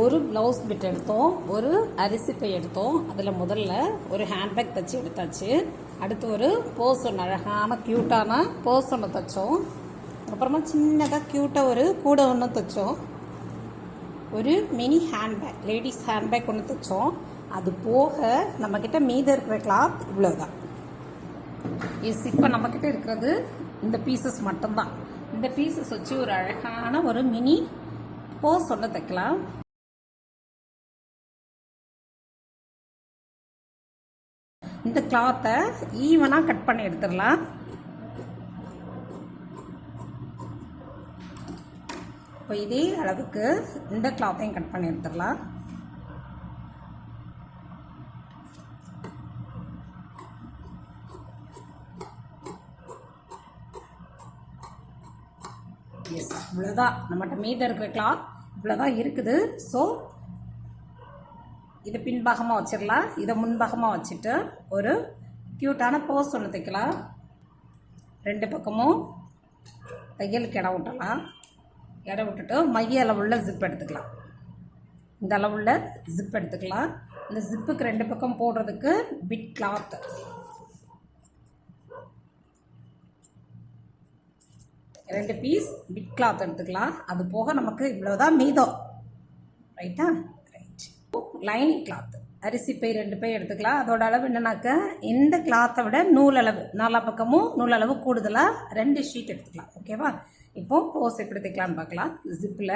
ஒரு blouse bit எடுத்தோம், ஒரு அரிசி பை எடுத்தோம். அதில் முதல்ல ஒரு ஹேண்ட்பேக் தைச்சி எடுத்தாச்சு. அடுத்து ஒரு பர்ஸ் ஒன்று, அழகான க்யூட்டான பர்ஸ் ஒன்று தைச்சோம். அப்புறமா சின்னதாக க்யூட்டாக ஒரு கூடை ஒன்று தைச்சோம். ஒரு மினி ஹேண்ட்பேக், லேடிஸ் ஹேண்ட்பேக் ஒன்று தைச்சோம். அது போக நம்மக்கிட்ட மீத இருக்கிற கிளாத் இவ்வளோதான். இப்போ நம்மக்கிட்ட இருக்கிறது இந்த பீசஸ் மட்டும்தான். இந்த பீசஸ் வச்சு ஒரு அழகான ஒரு மினி பர்ஸ் ஒன்று தைக்கலாம். இந்த கிளாத்தை ஈவனாக கட் பண்ணி எடுத்துடலாம். இப்போ இதே அளவுக்கு இந்த கிளாத்தையும் கட் பண்ணி எடுத்துடலாம். எஸ், இவ்வளோதான் நம்மகிட்ட மீத இருக்கிற கிளாத் இவ்வளோதான் இருக்குது. ஸோ இதை பின்பாகமாக வச்சிடலாம். இதை முன்பாகமாக வச்சுட்டு ஒரு க்யூட்டான பர்ஸ் ஒன்று தைக்கலாம். ரெண்டு பக்கமும் தையலுக்கு இடம் விட்டலாம். இடம் விட்டுட்டு மைய அளவுள்ள ஜிப் எடுத்துக்கலாம். இந்த அளவுள்ள ஜிப் எடுத்துக்கலாம். இந்த ஜிப்புக்கு ரெண்டு பக்கம் போடுறதுக்கு பிட் கிளாத், ரெண்டு பீஸ் பிட் கிளாத் எடுத்துக்கலாம். அது போக நமக்கு இவ்வளோதான் மீதம். ரைட்டா? ரைட். லைனிங் கிளாத் அரிசி பை 2 பை எடுத்துக்கலாம். அதோட அளவு என்னன்னாக்க இந்த கிளாத்தை விட நூல் அளவு, 4 பக்கமும் நூல் அளவு கூடுதலாக 2 ஷீட் எடுத்துக்கலாம். ஓகேவா? இப்போ போஸ் எப்படி தைக்கலான்னு பார்க்கலாம். ஜிப்பில்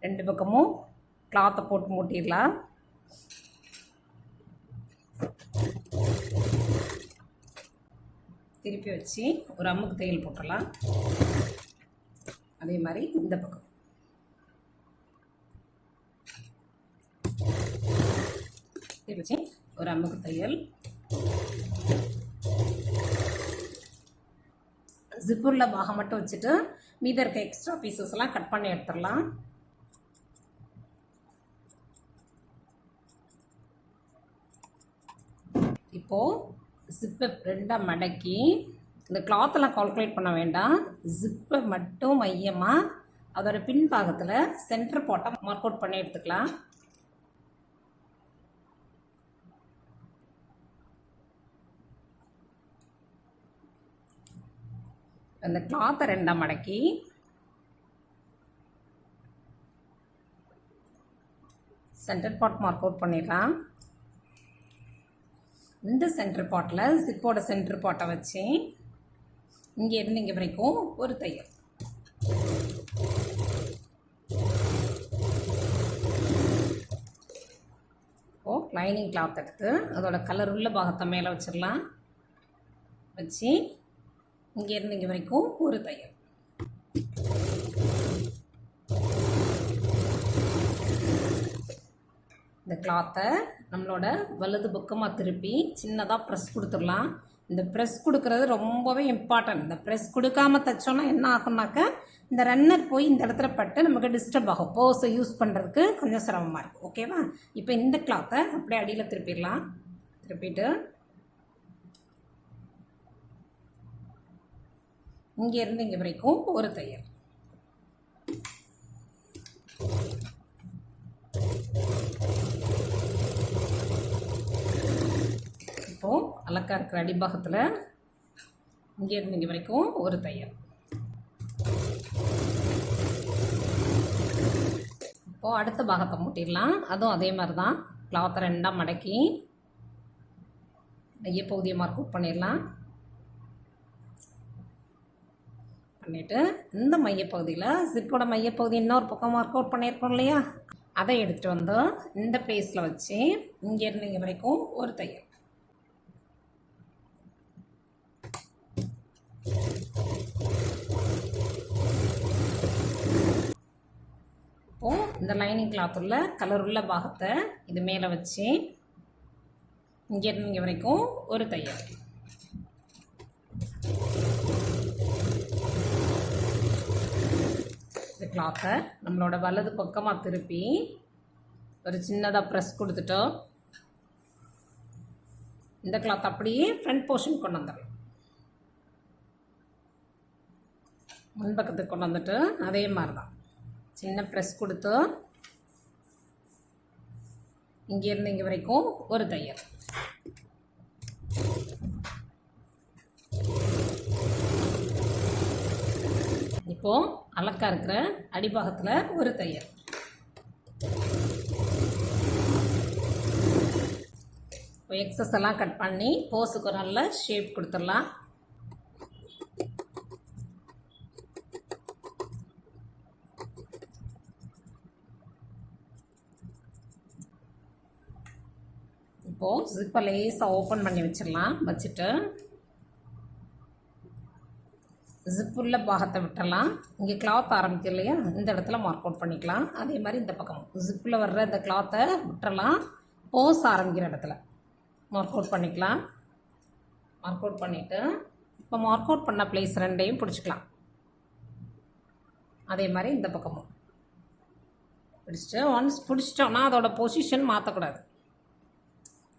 2 பக்கமும் கிளாத்தை போட்டு மூட்டிடலாம். திருப்பி வச்சு ஒரு அம்முக்கு தையல் போட்டுடலாம். அதே மாதிரி இந்த பக்கம் திருப்பி வச்சு ஒரு அம்முக்கு தையல். ஜிப்புள்ள பாகம் மட்டும் வச்சுட்டு மீத இருக்க எக்ஸ்ட்ரா பீசஸ் எல்லாம் கட் பண்ணி எடுத்துடலாம். இப்போ ஜிப்பை 2 மடக்கி, இந்த கிளாத்தெல்லாம் கால்குலேட் பண்ண வேண்டாம், ஜிப்பை மட்டும் மையமாக அதோட பின்பாகத்தில் சென்டர் பாட்டை மார்க் அவுட் பண்ணி எடுத்துக்கலாம். அந்த கிளாத்தை 2 மடக்கி சென்டர் பாட் மார்க் அவுட் பண்ணிடலாம். இந்த சென்டர் பாட்டில் ஜிப்போட சென்டர் பாட்டை வச்சு இங்கே இருந்து இங்கே வரைக்கும் ஒரு தையல். இப்போது லைனிங் கிளாத் எடுத்து அதோட கலர் உள்ள பாகத்தை மேலே வச்சிடலாம். வச்சு இங்கே இருந்து இங்கே வரைக்கும் ஒரு தையல். இந்த கிளாத்தை நம்மளோட வலது பக்கமாக திருப்பி சின்னதாக ப்ரெஸ் கொடுத்துடலாம். இந்த ப்ரெஸ் கொடுக்கறது ரொம்பவே இம்பார்ட்டன்ட். இந்த ப்ரெஸ் கொடுக்காமல் தைச்சோன்னா என்ன ஆகும்னாக்க இந்த ரன்னர் போய் இந்த இடத்துல பட்டு நமக்கு டிஸ்டர்ப் ஆகும். பர்ஸை யூஸ் பண்ணுறதுக்கு கொஞ்சம் சிரமமாக இருக்கும். ஓகேவா? இப்போ இந்த கிளாத்தை அப்படியே அடியில் திருப்பிடலாம். திருப்பிட்டு இங்கே இருந்து இங்கே வரைக்கும் ஒரு தையல். இப்போது அலக்கா இருக்கிற அடிபாகத்தில் இங்கே இருந்து இங்கே வரைக்கும் ஒரு தையல். இப்போது அடுத்த பாகத்தை மூட்டிடலாம். அதுவும் அதே மாதிரி தான். கிளாத்தை 2 மடக்கி மையப்பகுதியை மார்க் அவுட் பண்ணிடலாம். பண்ணிவிட்டு இந்த மையப்பகுதியில் ஜிப்போட மையப்பகுதி இன்னொரு பக்கம் மார்க் அவுட் பண்ணியிருக்கோம் இல்லையா, அதை எடுத்துகிட்டு வந்து இந்த பிளேஸில் வச்சு இங்கேருந்து இங்கே வரைக்கும் ஒரு தையல். இப்போது இந்த லைனிங் கிளாத் உள்ள கலர் உள்ள பாகத்தை இது மேலே வச்சு இங்கேருந்து இங்கே வரைக்கும் ஒரு தையல். இந்த கிளாத்தை நம்மளோட வலது பக்கமாக திருப்பி ஒரு சின்னதாக ப்ரெஸ் கொடுத்துட்டோம். இந்த கிளாத் அப்படியே ஃப்ரண்ட் போர்ஷன் கொண்டு வந்துடலாம். முன்பக்கத்துக்கு கொண்டு வந்துட்டு அதே மாதிரி தான் சின்ன ப்ரெஸ் கொடுத்து இங்கேருந்து இங்கே வரைக்கும் ஒரு தையல். இப்போது அலக்கா இருக்கிற அடிபாகத்தில் ஒரு தையல். இப்போ எக்ஸஸ் எல்லாம் கட் பண்ணி போஸுக்கு நல்ல ஷேப் கொடுத்துடலாம். இப்போது ஜிப்பை லேசாக ஓப்பன் பண்ணி வச்சிடலாம். வச்சுட்டு ஜிப்புள்ள பாகத்தை விட்டுடலாம். இங்கே கிளாத் ஆரம்பிக்கும் இல்லையா, இந்த இடத்துல மார்க் அவுட் பண்ணிக்கலாம். அதே மாதிரி இந்த பக்கம் ஜிப்பில் வர்ற இந்த கிளாத்தை விட்டுறலாம். போஸ் ஆரம்பிக்கிற இடத்துல மார்க் அவுட் பண்ணிக்கலாம். மார்க் அவுட் பண்ணிவிட்டு இப்போ மார்க் அவுட் பண்ண பிளேஸ் ரெண்டையும் பிடிச்சிக்கலாம். அதே மாதிரி இந்த பக்கமும் பிடிச்சிட்டு ஒன்ஸ் பிடிச்சிட்டோன்னா அதோட பொசிஷன் மாற்றக்கூடாது.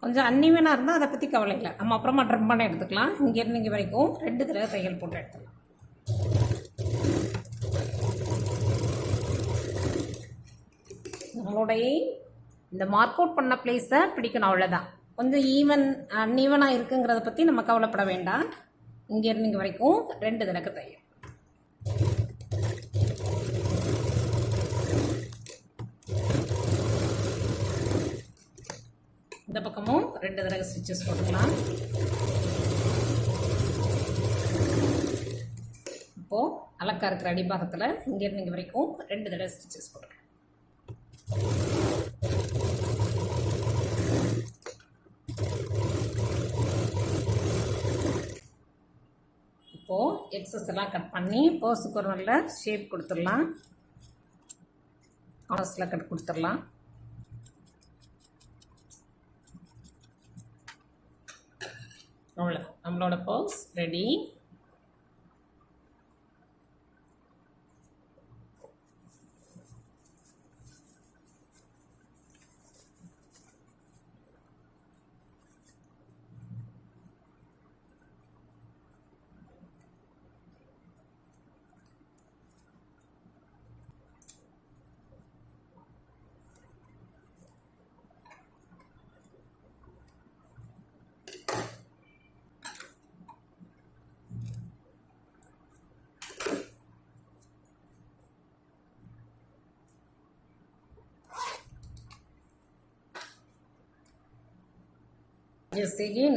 கொஞ்சம் அன்னிவனாக இருந்தால் அதை பற்றி கவலை இல்லை, நம்ம அப்புறமா ட்ரிம் பண்ண எடுத்துக்கலாம். இங்கேருந்து இங்கே வரைக்கும் 2 தடவை தையல் போட்டு எடுத்துக்கலாம். நம்மளுடைய இந்த மார்க் அவுட் பண்ண பிளேஸை பிடிக்கணும், அவ்வளோதான். கொஞ்சம் அன்ஈவனாக இருக்குங்கிறத பற்றி நம்ம கவலைப்பட வேண்டாம். இங்கேருந்து இங்கே வரைக்கும் 2 தடவை தையல். இந்த பக்கமும் 2 தடவை ஸ்டிச்சஸ் போட்டுக்கலாம். இப்போது அலக்கா இருக்கிற அடிபாகத்தில் இங்கேருந்து இங்கே வரைக்கும் 2 தடவை ஸ்டிச்சஸ் போட்டுக்கலாம். இப்போது எக்ஸஸ் எல்லாம் கட் பண்ணி போஸுக்கு ஒரு நல்ல ஷேப் கொடுத்துடலாம். கார்னர்ஸில் கட் கொடுத்துடலாம். அவ்வளோ, நம்மளோட போஸ் ரெடி.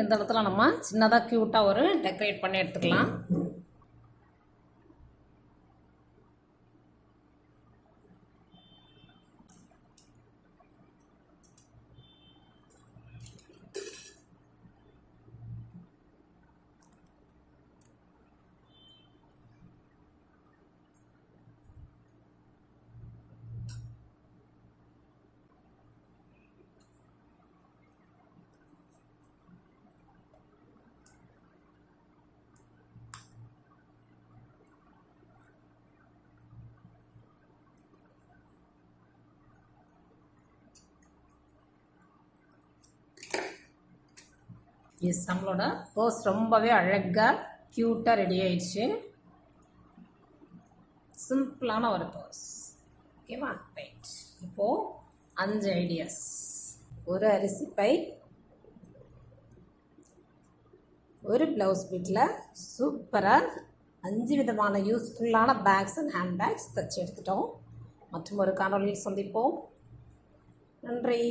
இந்த இடத்துல நம்ம சின்னதாக க்யூட்டாக ஒரு டெக்கரேட் பண்ணி எடுத்துக்கலாம். எஸ், நம்மளோட போஸ் ரொம்பவே அழகாக க்யூட்டாக ரெடி ஆயிடுச்சு. சிம்பிளான ஒரு போஸ். ஓகேவா? ரைட். இப்போது 5 ஐடியாஸ். ஒரு அரிசி பை, ஒரு ப்ளவுஸ் பீட்டில் சூப்பராக 5 விதமான யூஸ்ஃபுல்லான பேக்ஸ் அண்ட் ஹேண்ட் பேக்ஸ் தைச்சி எடுத்துட்டோம். மற்றும் ஒரு காணொலியில் சந்திப்போம். நன்றி.